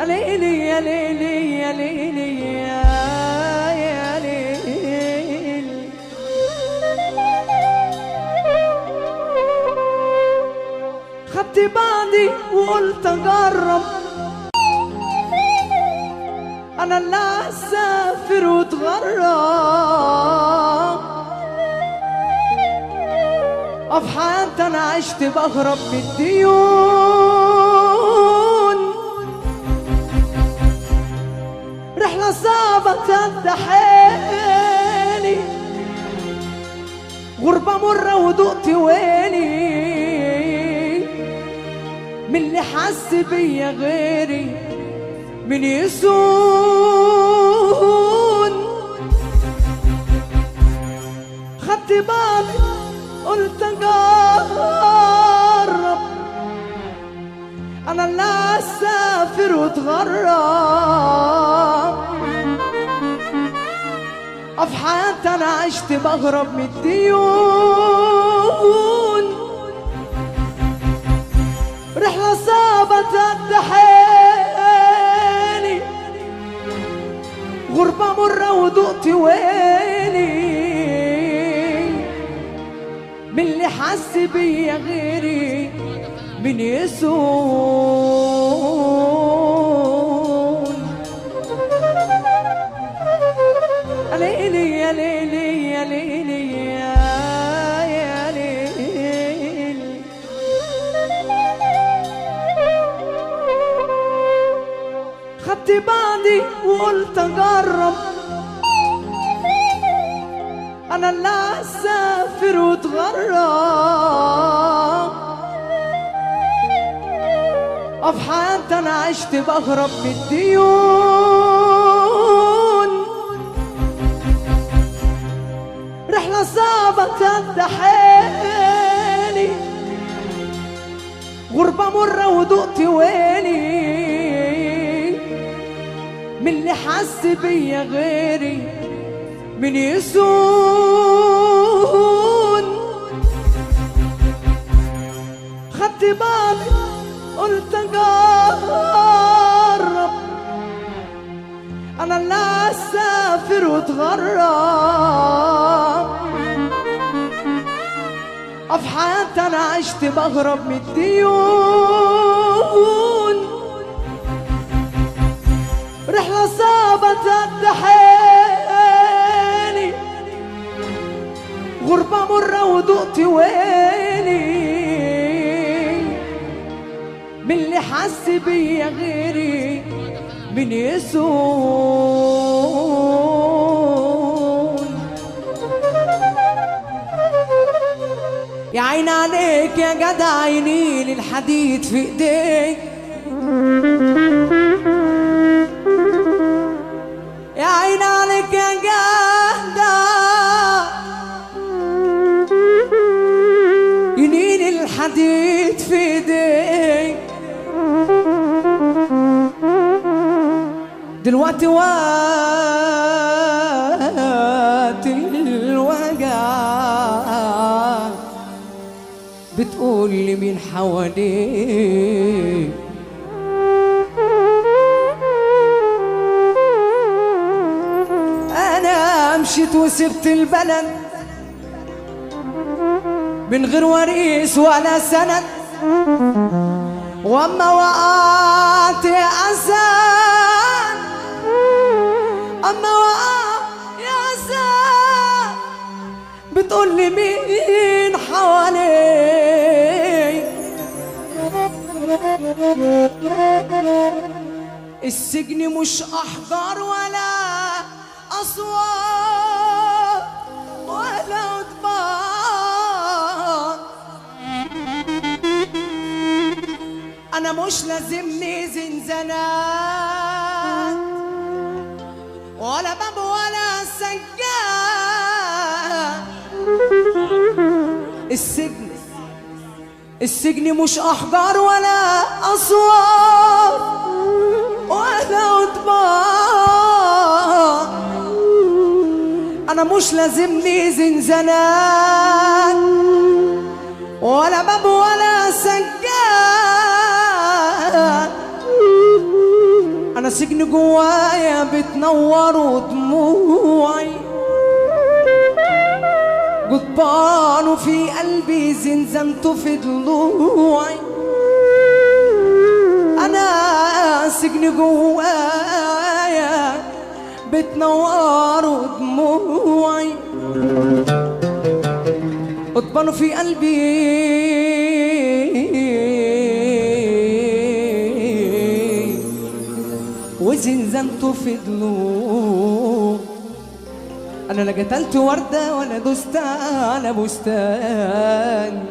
ليلي يا ليلي يا ليلي يا ليلي. خدت بعضي وقلت اجرب انا اللي اسافر واتغرب. في حياتي انا عشت بهرب من الديون، رحلة صعبة تفتحالي، غربة مرة ودقت ويلي، من اللي حس بيا غيري من يسون. خدت بعضي قلت اجرب انا اللي اسافر واتغرب. في حياتي انا عشت بهرب من الديون، رحلة صعبة تفتحالي، غربة مرة ودقت ويلي، من اللي حس بيا غيري من يسون. ليلي يا ليلي يا ليلي يا ليلي. خدت بعضي وقلت اجرب انا اللي اسافر واتغرب. في حياتي انا عشت بهرب من الديون، رحلة صعبة تفتحالي، غربة مرة ودقت ويلي، من اللي حس بيا غيري من يسون. خدت بعضي قلت اجرب انا اللي اسافر واتغرب. في حياتي انا عشت بهرب من الديون، رحلة صعبة تفتحالي، غربة مرة ودقت ويلي، من اللي حس بيا غيري من يسون. يا عين عليك يا جدع عيني الحديد في ايديك، يا عين عليك يا جدع ينين الحديد في ايديك. دلوقتي وقت الوجع بتقول لي مين حواليك، انا مشيت وسبت البلد من غير وريث ولا سند، واما وقعت يا أسد، اما وقعت يا أسد بتقول لي مين حواليك. السجن مش احجار ولا أصوات ولا أطباق، أنا مش لازمني زنزانات ولا باب ولا سجاد. السجن مش أحجار ولا أصوات ولا أطباق، أنا مش لازمني زنزانات ولا باب ولا سجاد. انا سجن جوايا بتنور ودموعي قضبان وفي قلبي زنزنته في ضلوعي انا سجن جوايا بتنور ودموعي قضبان في قلبي وزنزنته في ضلوع انا لا قتلت ورده ولا دست على بستان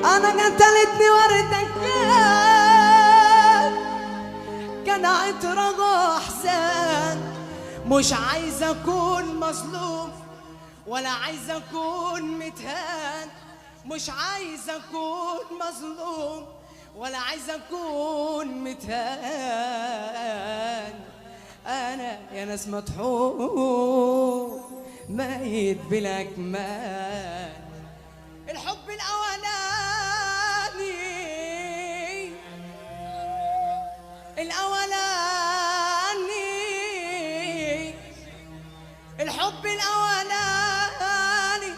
انا قتلتني ورده كان عطرها احسان مش عايز اكون مظلوم ولا عايز اكون متهان مش عايز اكون مظلوم ولا عايز اكون متهان انا يا ناس مطحون ميت بلا كمان الحب الاولاني الحب الاولاني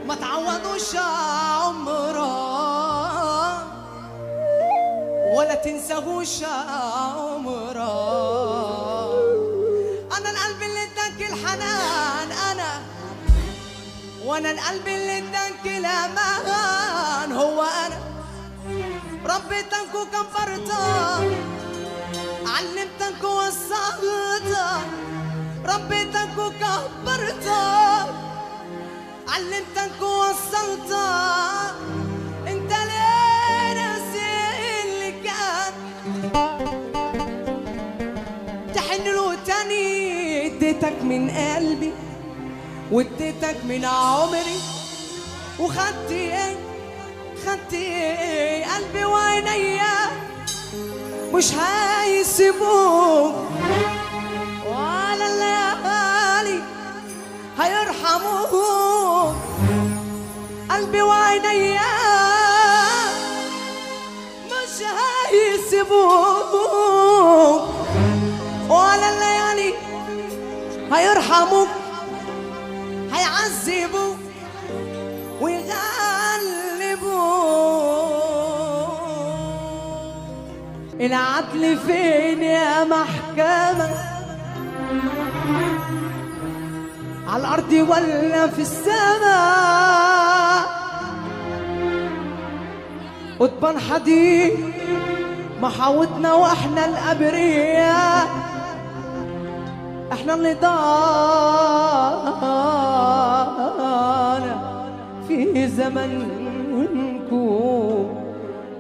ما تعوضوش عمره ولا تنساهوش عمره انا القلب اللي اداك الحنان وانا القلب اللي اداك الامان هو انا ربيتك وكبرتك علمتك ووصلتك ربيتك وكبرتك علمتك ووصلتك انت ليه ناسي اللي كان تحن له تاني اديتك من قلبي واديتك من عمري وخدت ايه قلبي وعينيا مش هيسيبوك ولا الليالي هيرحموك قلبي وعينيا مش هيسيبوك ولا الليالي هيرحموك هيعذبوك ويغلبوك العدل فين يا محكمة على الأرض ولا في السماء قضبان حديد محاوتنا واحنا الأبرياء احنا اللي ضاعنا في زمنكم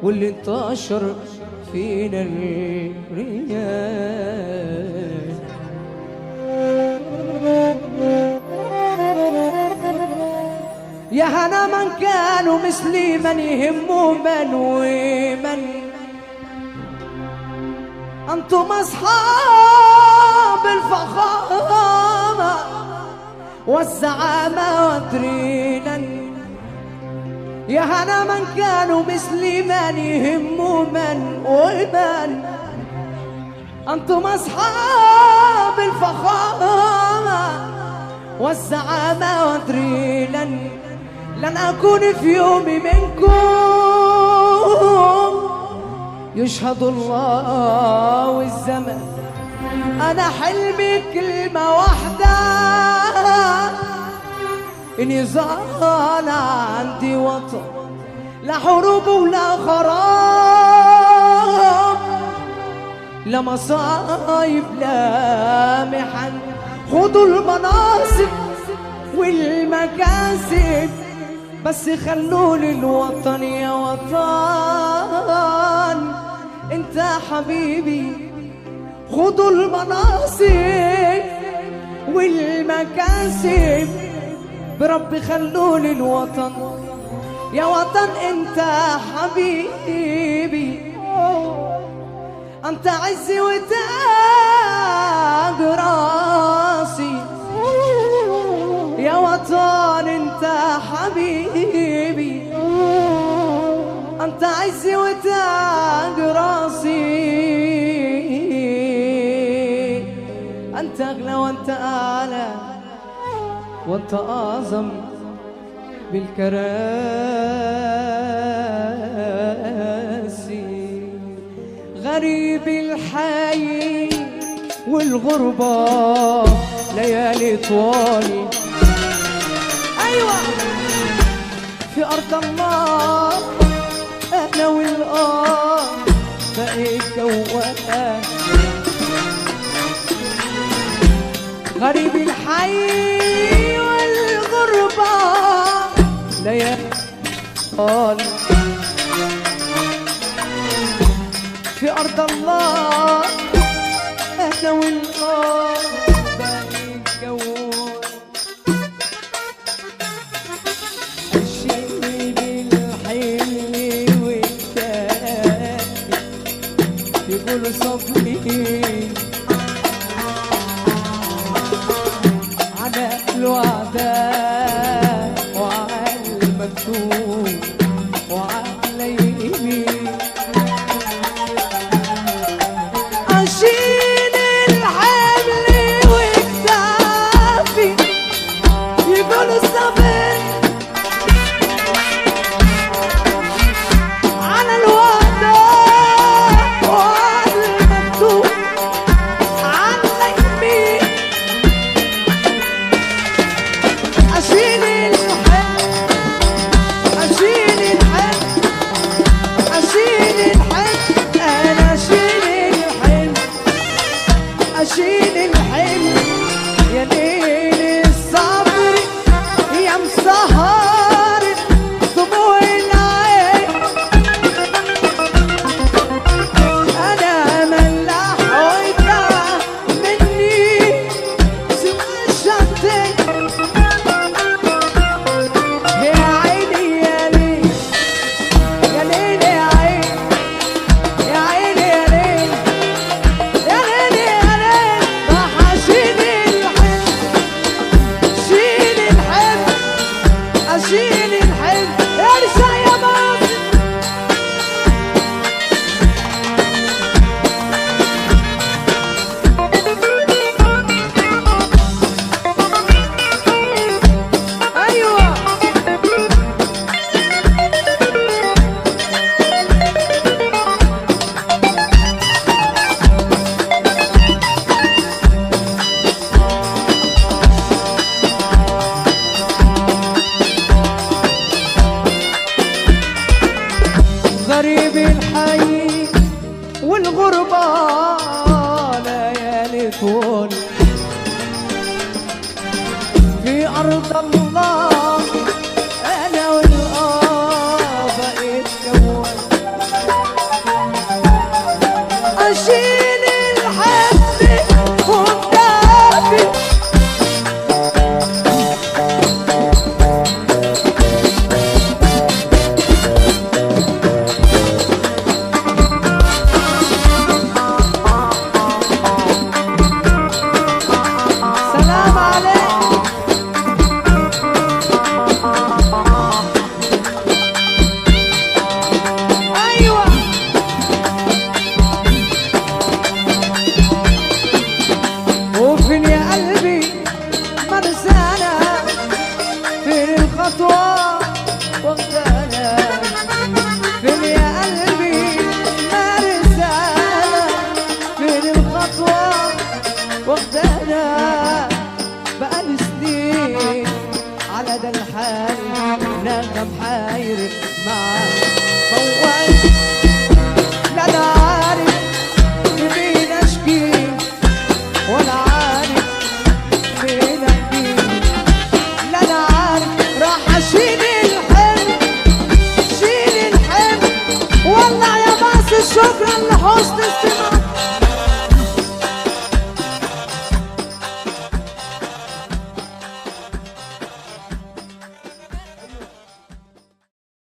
واللي انتشر فينا الرياح يا هنا من كانوا مثلي من يهموا من ومن أنتم أصحاب الفخامة والزعامة وترينا يا هنا من كانوا مثلي من يهموا من ومن أنتم أصحاب الفخامة والزعامة وترينا لن أكون في يوم منكم يشهد الله والزمن أنا حلمي كلمة واحدة إني زال عندي وطن لا حروب ولا خراب لا مصايب لا محن خدوا المناصب والمكاسب بس خلولي الوطن يا وطن انت حبيبي خدوا المناصب والمكاسب بربي خلولي الوطن يا وطن انت حبيبي انت عزي وتاج راسي انت عزي وتاج راسي، انت اغلى وانت اعلى وانت اعظم بالكراسي. غريب الحي والغربة ليالي طوالي، أيوة في أرض الله أنا والأرض بقيت جواها. غريب الحي والغربة ليالي طوالي، في أرض الله أنا والأرض بقيت جواها. عشيني بالحلم والتاني يقولوا صبري على الوعداء وعلى المكتوب وعلى يمين. أشيل الحمل واكتافي يقولوا الصبر على الوعداء وعلى المكتوب على يمين. أشيل الحمل أشيل الحمل أشيل الحمل أنا أشيل الحمل أشيل الحمل. يا ليل الصبر يا مسهر دموع العين، أنا ملاح ويتبع مني سوى الشطين. يا عيني يا ليل يا ليل يا عين يا عيني يا ليل يا ليل يا ليل. راح أشيل الحمل شيل الحمل أشيل الحمل. ارجع يا مصر أيوة. غريب الحي والغربة ليالي طول، في أرض الله أنا والأرض بقيت جوال. أشيل الحمل وكتافي سلام عليك. أيوة وفين يا قلبي مرسانا، فين الخطوة واخدانا. فين يا قلبي مرسانا، فين الخطوة واخدانا. بقالي سنين على ده الحال نغم حاير معاك فوال. لا انا عارف لمين اشكي ولا عارف فين احكي. لا انا عارف راح اشيل الحمل شيل الحمل. والله يا باص شكرا لحسن استماعك.